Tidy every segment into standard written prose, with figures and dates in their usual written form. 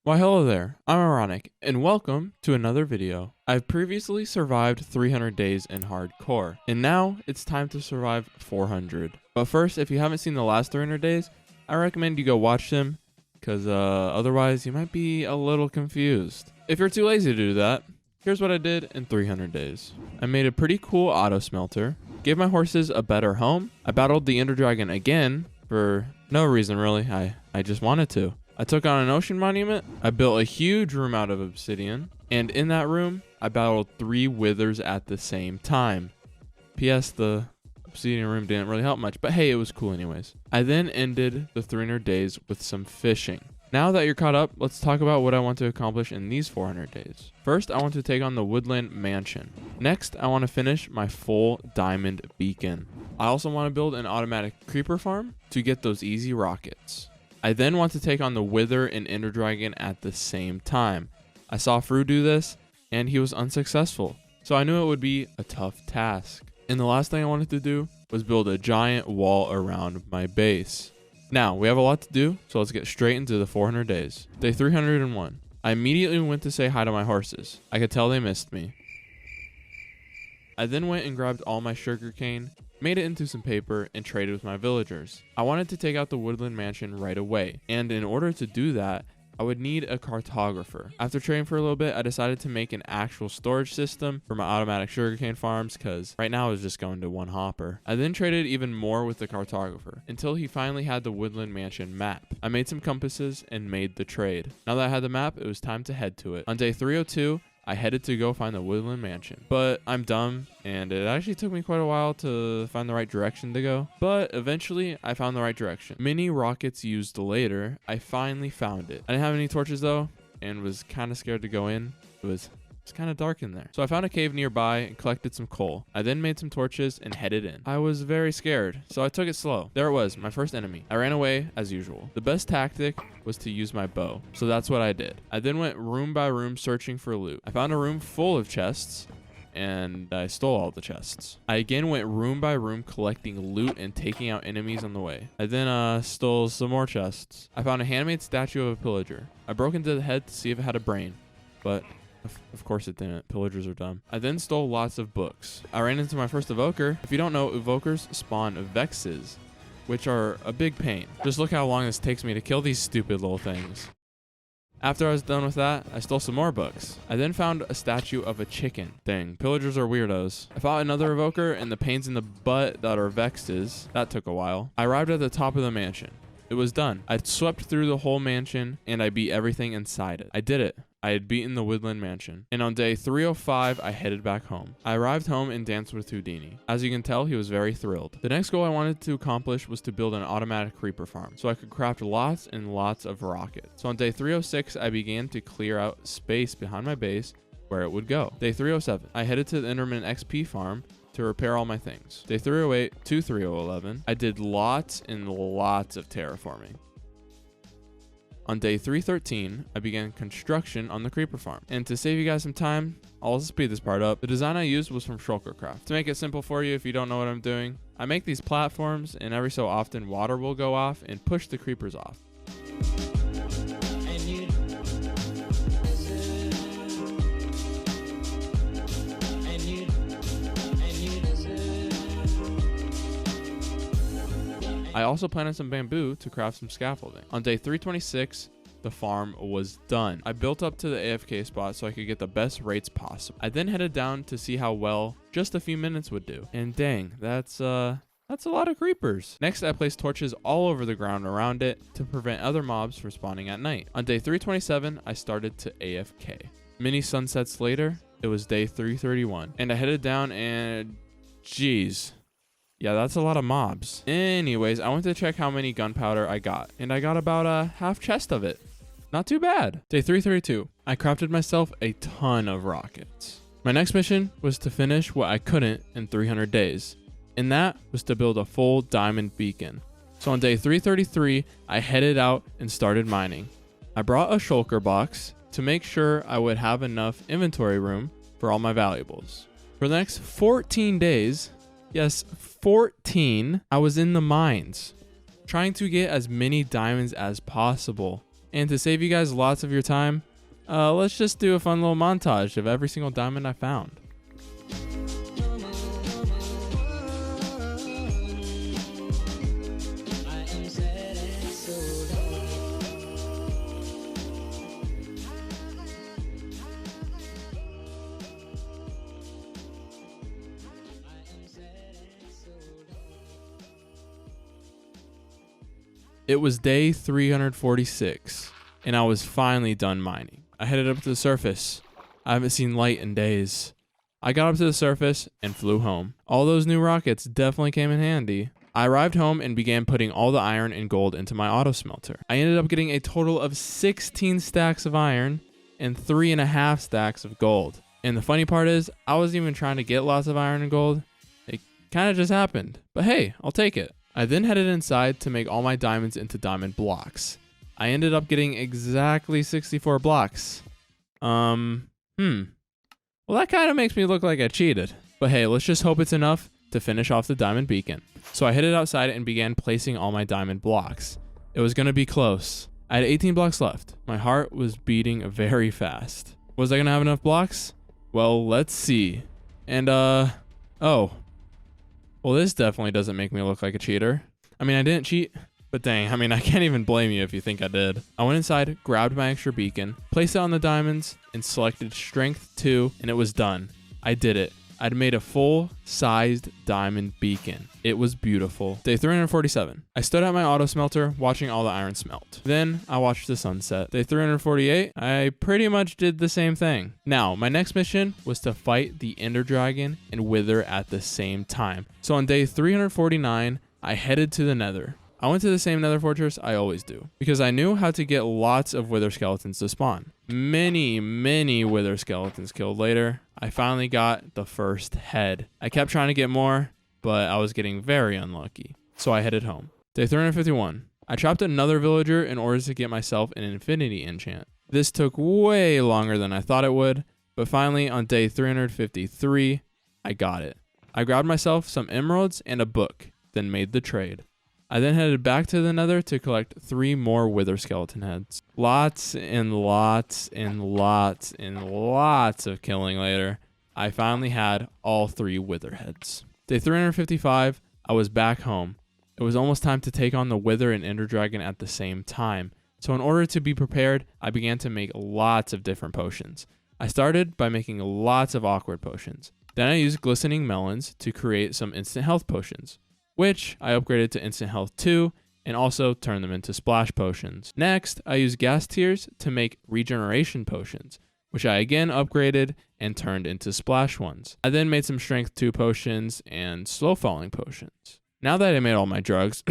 Why hello there, I'm Ironiq, and welcome to another video. I've previously survived 300 days in hardcore, and now it's time to survive 400. But first, if you haven't seen the last 300 days, I recommend you go watch them, because otherwise you might be a little confused. If you're too lazy to do that, here's what I did in 300 days. I made a pretty cool auto smelter, gave my horses a better home, I battled the Ender Dragon again, for no reason really, I just wanted to. I took on an ocean monument, I built a huge room out of obsidian, and in that room, I battled 3 withers at the same time. P.S. the obsidian room didn't really help much, but hey, it was cool anyways. I then ended the 300 days with some fishing. Now that you're caught up, let's talk about what I want to accomplish in these 400 days. First, I want to take on the Woodland Mansion. Next, I want to finish my full diamond beacon. I also want to build an automatic creeper farm to get those easy rockets. I then want to take on the Wither and Ender Dragon at the same time. I saw Fru do this, and he was unsuccessful, so I knew it would be a tough task. And the last thing I wanted to do was build a giant wall around my base. Now, we have a lot to do, so let's get straight into the 400 days. Day 301. I immediately went to say hi to my horses. I could tell they missed me. I then went and grabbed all my sugarcane, made it into some paper, and traded with my villagers. I wanted to take out the Woodland Mansion right away, and in order to do that, I would need a cartographer. After trading for a little bit, I decided to make an actual storage system for my automatic sugarcane farms, because right now I was just going to one hopper. I then traded even more with the cartographer, until he finally had the Woodland Mansion map. I made some compasses and made the trade. Now that I had the map, it was time to head to it. On day 302, I headed to go find the Woodland Mansion, but I'm dumb, and it actually took me quite a while to find the right direction to go, but eventually I found the right direction. Mini rockets used later, I finally found it. I didn't have any torches though, and was kind of scared to go in. It's kind of dark in there. So I found a cave nearby and collected some coal. I then made some torches and headed in. I was very scared, so I took it slow. There it was, my first enemy. I ran away as usual. The best tactic was to use my bow, so that's what I did. I then went room by room searching for loot. I found a room full of chests, and I stole all the chests. I again went room by room collecting loot and taking out enemies on the way. I then stole some more chests. I found a handmade statue of a pillager. I broke into the head to see if it had a brain, but of course it didn't. Pillagers are dumb. I then stole lots of books. I ran into my first evoker. If you don't know, evokers spawn vexes, which are a big pain. Just look how long this takes me to kill these stupid little things. After I was done with that, I stole some more books. I then found a statue of a chicken. Dang, pillagers are weirdos. I fought another evoker and the pains in the butt that are vexes. That took a while. I arrived at the top of the mansion. It was done. I swept through the whole mansion and I beat everything inside it. I did it. I had beaten the Woodland Mansion. And on day 305, I headed back home. I arrived home and danced with Houdini. As you can tell, he was very thrilled. The next goal I wanted to accomplish was to build an automatic creeper farm, so I could craft lots and lots of rockets. So on day 306, I began to clear out space behind my base where it would go. Day 307, I headed to the Enderman XP farm to repair all my things. Day 308 to 3011, I did lots and lots of terraforming. On day 313, I began construction on the creeper farm. And to save you guys some time, I'll also speed this part up. The design I used was from Shulkercraft. To make it simple for you if you don't know what I'm doing, I make these platforms and every so often water will go off and push the creepers off. I also planted some bamboo to craft some scaffolding. On day 326, the farm was done. I built up to the AFK spot so I could get the best rates possible. I then headed down to see how well just a few minutes would do. And dang, that's a lot of creepers. Next, I placed torches all over the ground around it to prevent other mobs from spawning at night. On day 327, I started to AFK. Many sunsets later, it was day 331. And I headed down and geez. Yeah, that's a lot of mobs. Anyways, I went to check how many gunpowder I got, and I got about a half chest of it. Not too bad. Day 332, I crafted myself a ton of rockets. My next mission was to finish what I couldn't in 300 days, and that was to build a full diamond beacon. So on day 333, I headed out and started mining. I brought a shulker box to make sure I would have enough inventory room for all my valuables. For the next 14 days, yes, 14, I was in the mines, trying to get as many diamonds as possible. And to save you guys lots of your time, let's just do a fun little montage of every single diamond I found. It was day 346, and I was finally done mining. I headed up to the surface. I haven't seen light in days. I got up to the surface and flew home. All those new rockets definitely came in handy. I arrived home and began putting all the iron and gold into my auto smelter. I ended up getting a total of 16 stacks of iron and 3.5 stacks of gold. And the funny part is, I wasn't even trying to get lots of iron and gold. It kind of just happened. But hey, I'll take it. I then headed inside to make all my diamonds into diamond blocks. I ended up getting exactly 64 blocks. Well, that kind of makes me look like I cheated. But hey, let's just hope it's enough to finish off the diamond beacon. So I headed outside and began placing all my diamond blocks. It was going to be close. I had 18 blocks left. My heart was beating very fast. Was I going to have enough blocks? Well, let's see. And, oh. Well, this definitely doesn't make me look like a cheater. I mean, I didn't cheat, but dang, I mean, I can't even blame you if you think I did. I went inside, grabbed my extra beacon, placed it on the diamonds, and selected strength 2, and it was done. I did it. I'd made a full-sized diamond beacon. It was beautiful. Day 347. I stood at my auto smelter watching all the iron smelt. Then I watched the sunset. Day 348, I pretty much did the same thing. Now, my next mission was to fight the Ender Dragon and Wither at the same time. So on day 349, I headed to the Nether. I went to the same Nether fortress I always do, because I knew how to get lots of Wither skeletons to spawn. Many Wither skeletons killed later, I finally got the first head. I kept trying to get more, but I was getting very unlucky, so I headed home. Day 351. I chopped another villager in order to get myself an infinity enchant. This took way longer than I thought it would, but finally on day 353, I got it. I grabbed myself some emeralds and a book, then made the trade. I then headed back to the Nether to collect 3 more Wither skeleton heads. Lots and lots of killing later, I finally had all 3 Wither heads. Day 355, I was back home. It was almost time to take on the Wither and Ender Dragon at the same time. So in order to be prepared, I began to make lots of different potions. I started by making lots of awkward potions. Then I used glistening melons to create some instant health potions, which I upgraded to instant health 2 and also turned them into splash potions. Next, I used gas tears to make regeneration potions, which I again upgraded and turned into splash ones. I then made some strength 2 potions and slow falling potions. Now that I made all my drugs,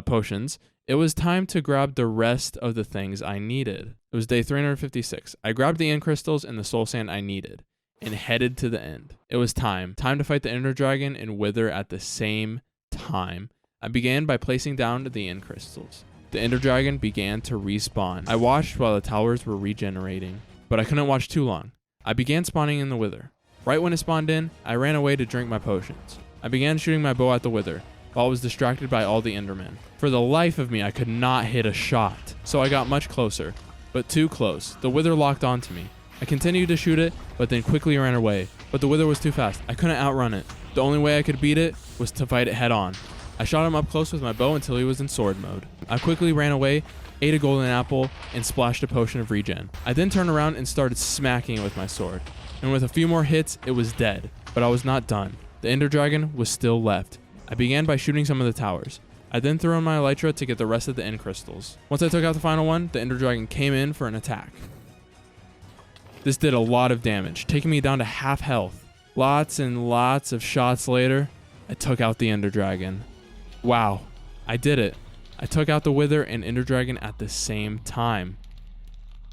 potions, it was time to grab the rest of the things I needed. It was day 356. I grabbed the end crystals and the soul sand I needed and headed to the end. It was time to fight the Ender Dragon and Wither at the same time. I began by placing down the end crystals. The Ender Dragon began to respawn. I watched while the towers were regenerating, but I couldn't watch too long. I began spawning in the Wither. Right when it spawned in, I ran away to drink my potions. I began shooting my bow at the Wither, while I was distracted by all the Endermen. For the life of me, I could not hit a shot, so I got much closer, but too close. The Wither locked onto me. I continued to shoot it, but then quickly ran away. But the Wither was too fast. I couldn't outrun it. The only way I could beat it was to fight it head on. I shot him up close with my bow until he was in sword mode. I quickly ran away, ate a golden apple, and splashed a potion of regen. I then turned around and started smacking it with my sword. And with a few more hits, it was dead. But I was not done. The Ender Dragon was still left. I began by shooting some of the towers. I then threw in my elytra to get the rest of the end crystals. Once I took out the final one, the Ender Dragon came in for an attack. This did a lot of damage, taking me down to half health. Lots and lots of shots later, I took out the Ender Dragon. Wow, I did it. I took out the Wither and Ender Dragon at the same time.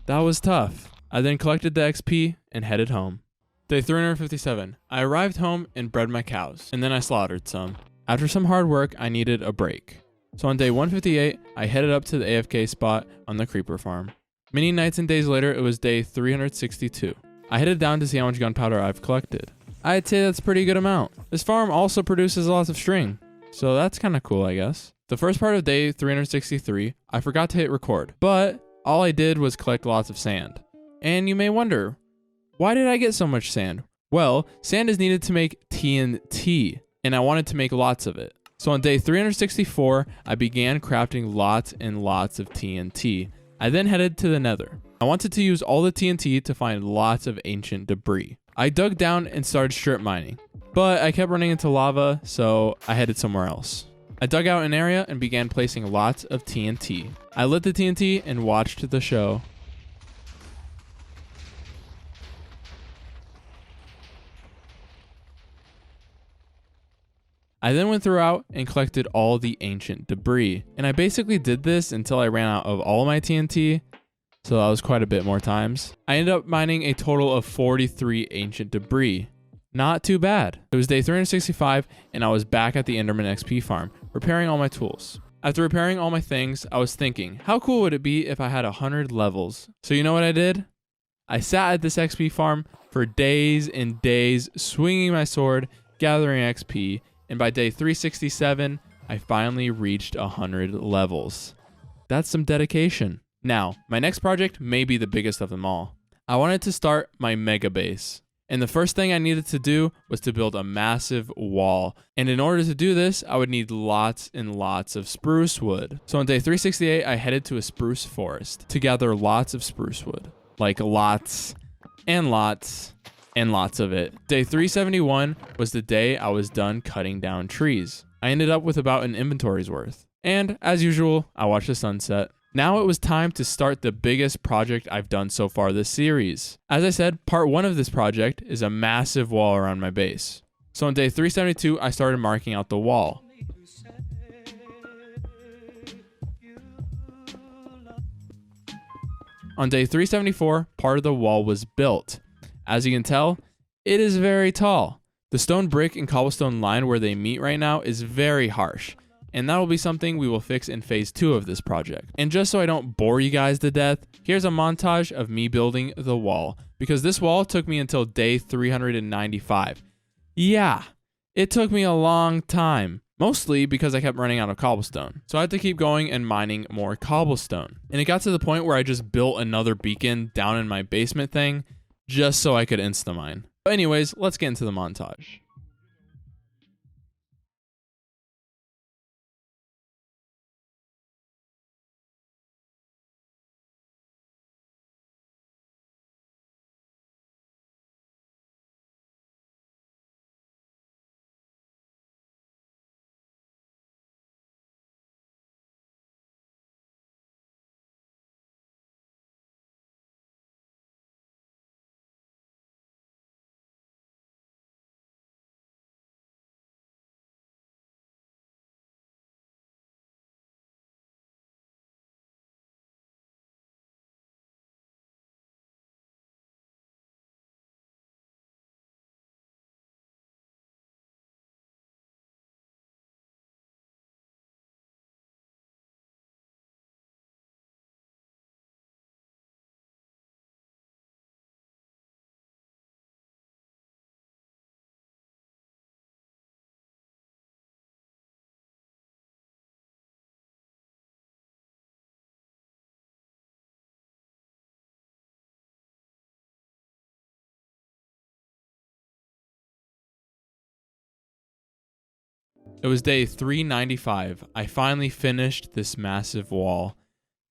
That was tough. I then collected the XP and headed home. Day 357. I arrived home and bred my cows, and then I slaughtered some. After some hard work, I needed a break. So on day 158, I headed up to the AFK spot on the creeper farm. Many nights and days later, it was day 362. I headed down to see how much gunpowder I've collected. I'd say that's a pretty good amount. This farm also produces lots of string, so that's kind of cool, I guess. The first part of day 363 I forgot to hit record, but all I did was collect lots of sand. And you may wonder, why did I get so much sand? Well, sand is needed to make TNT, and I wanted to make lots of it. So on day 364, I began crafting lots and lots of TNT. I then headed to the Nether. I wanted to use all the TNT to find lots of ancient debris. I dug down and started strip mining, but I kept running into lava, so I headed somewhere else. I dug out an area and began placing lots of TNT. I lit the TNT and watched the show. I then went throughout and collected all the ancient debris. And I basically did this until I ran out of all my TNT. So that was quite a bit more times. I ended up mining a total of 43 ancient debris. Not too bad. It was day 365 and I was back at the Enderman XP farm, repairing all my tools. After repairing all my things, I was thinking, how cool would it be if I had 100 levels? So you know what I did? I sat at this XP farm for days and days, swinging my sword, gathering XP, and by day 367, I finally reached 100 levels. That's some dedication. Now, my next project may be the biggest of them all. I wanted to start my mega base. And the first thing I needed to do was to build a massive wall. And in order to do this, I would need lots and lots of spruce wood. So on day 368, I headed to a spruce forest to gather lots of spruce wood. Like lots and lots and lots of it. Day 371 was the day I was done cutting down trees. I ended up with about an inventory's worth. And as usual, I watched the sunset. Now it was time to start the biggest project I've done so far this series. As I said, part 1 of this project is a massive wall around my base. So on day 372, I started marking out the wall. On day 374, part of the wall was built. As you can tell, it is very tall. The stone brick and cobblestone line where they meet right now is very harsh, and that will be something we will fix in phase 2 of this project. And just so I don't bore you guys to death, here's a montage of me building the wall, because this wall took me until day 395. Yeah, it took me a long time, mostly because I kept running out of cobblestone. So I had to keep going and mining more cobblestone. And it got to the point where I just built another beacon down in my basement thing, just so I could insta-mine. But anyways, let's get into the montage. It was day 395. I finally finished this massive wall.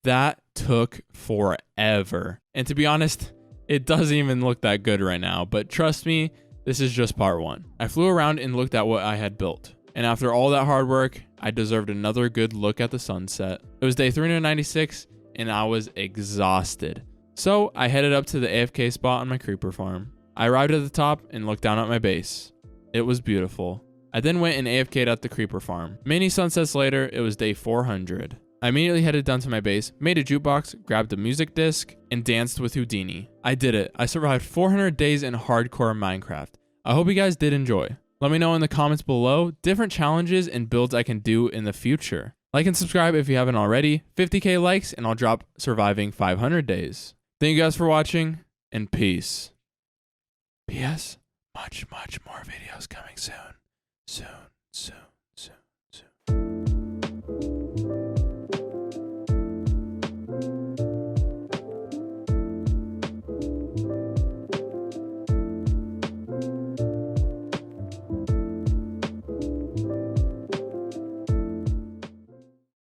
That took forever. And to be honest, it doesn't even look that good right now, but trust me, this is just part 1. I flew around and looked at what I had built. And after all that hard work, I deserved another good look at the sunset. It was day 396 and I was exhausted. So I headed up to the AFK spot on my creeper farm. I arrived at the top and looked down at my base. It was beautiful. I then went and AFK'd at the creeper farm. Many sunsets later, it was day 400. I immediately headed down to my base, made a jukebox, grabbed a music disc, and danced with Houdini. I did it. I survived 400 days in hardcore Minecraft. I hope you guys did enjoy. Let me know in the comments below different challenges and builds I can do in the future. Like and subscribe if you haven't already. 50k likes and I'll drop surviving 500 days. Thank you guys for watching and peace. P.S. Much more videos coming soon. Soon.